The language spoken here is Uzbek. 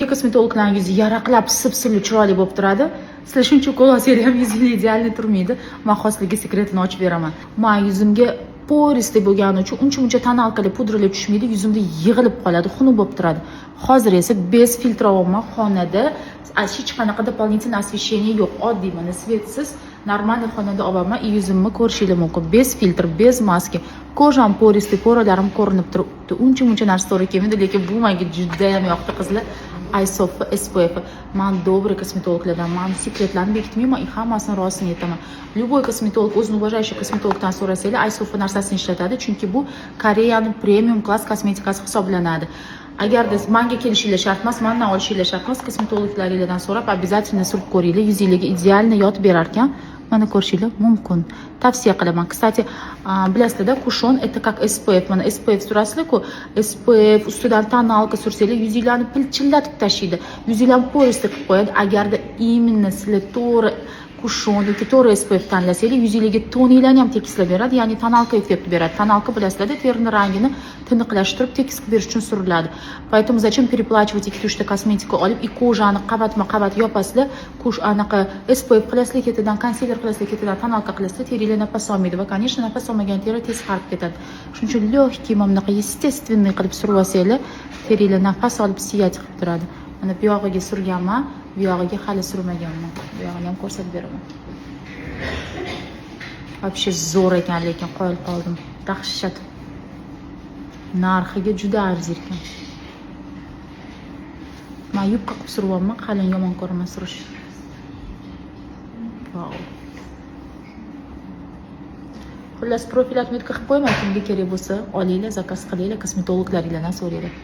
Kosmetologlarning yuzi yaraqlab, sip-silli, chiroyli bo'lib turadi. Sizlar shuncha ukol olsangiz ham yuzingiz idealni turmaydi. Men xosligi sekretini ochib beraman. Men yuzimga porisli bo'lgani uchun uncha tonalkali pudralar tushmaydi, yuzimda yig'ilib qoladi, xunuk bo'lib turadi. Hozir esa bez filtrovman xonada, hech qanaqa doполнительное освещение yo'q, oddiy mana svetsiz normal xonada olaman, yuzimni ko'rishingiz mumkin. Bez filtr, bez maska. Kojam porisli, poralarim ko'rinib turibdi. Uncha narsa to'g'ri kelmaydi, lekin bu menga juda ham yoqdi qizlar. Isof, SPF. Men добрый kosmetologlardan, men sekretlarni bekitmayman, hammasini rostini aytaman. Любой kosmetolog, o'zini уважающий kosmetologdan so'rasanglar, Isof narsasini ishlatadi, chunki bu Koreyaning premium klass kosmetikasi hisoblanadi. Agarda menga kelishinglar shart emas, mendan olishinglar shart emas, kosmetologlaringizdan so'rab, обязательно surib ko'ringlar, yuzingizga idealni yotib berar ekan. Mana ko'rishinglar mumkin. Tavsiya qilaman. Kстати, bilasizlar, kushon это как SPF. Mana SPF surasizlar-ku, SPF ustidan tonalka sursanglar, yuzinglarni pilchillatib tashlaydi. Yuzinglarni porisli qilib qo'yadi. Agarda именно sizlar to'g'ri kushon yoki to'g'ri SPF tanlasanglar, yuzingizga toninglarni ham tekislab beradi, ya'ni tonalka effekti beradi. Tonalka bilasizlar, terini rangini tiniqlashtirib, tekis qilib berish uchun suriladi. Поэтому зачем переплачивать ikkita kosmetika olib, и kojani qavatma-qavat yopasizlar, anaqa SPF qilasizlar, ketidan konsiler qilasizlar, ketidan tonalka qilasizlar, terilar nafas olmaydi va, конечно, nafas olmagan teri tez qarib ketadi. Shuning uchun lёгкий, mana bunaqa естественный qilib surib olsanglar, terilar nafas olib siyat qilib turadi. Mana bu yog'iga surganman, bu yog'iga hali surmaganman. Bu yog'ini ham ko'rsatib beraman. Вообще zo'r ekan, lekin qoyil qoldim. Dahshat. Narxiga juda arzir ekan. Men yupqa qilib suryapman, qalin yomon ko'raman surish. Vau. Xullas, profil atmetka qilib qo'yman, kimga kerak bo'lsa, olinglar, zakaz qilinglar, kosmetologlaringizdan so'ranglar.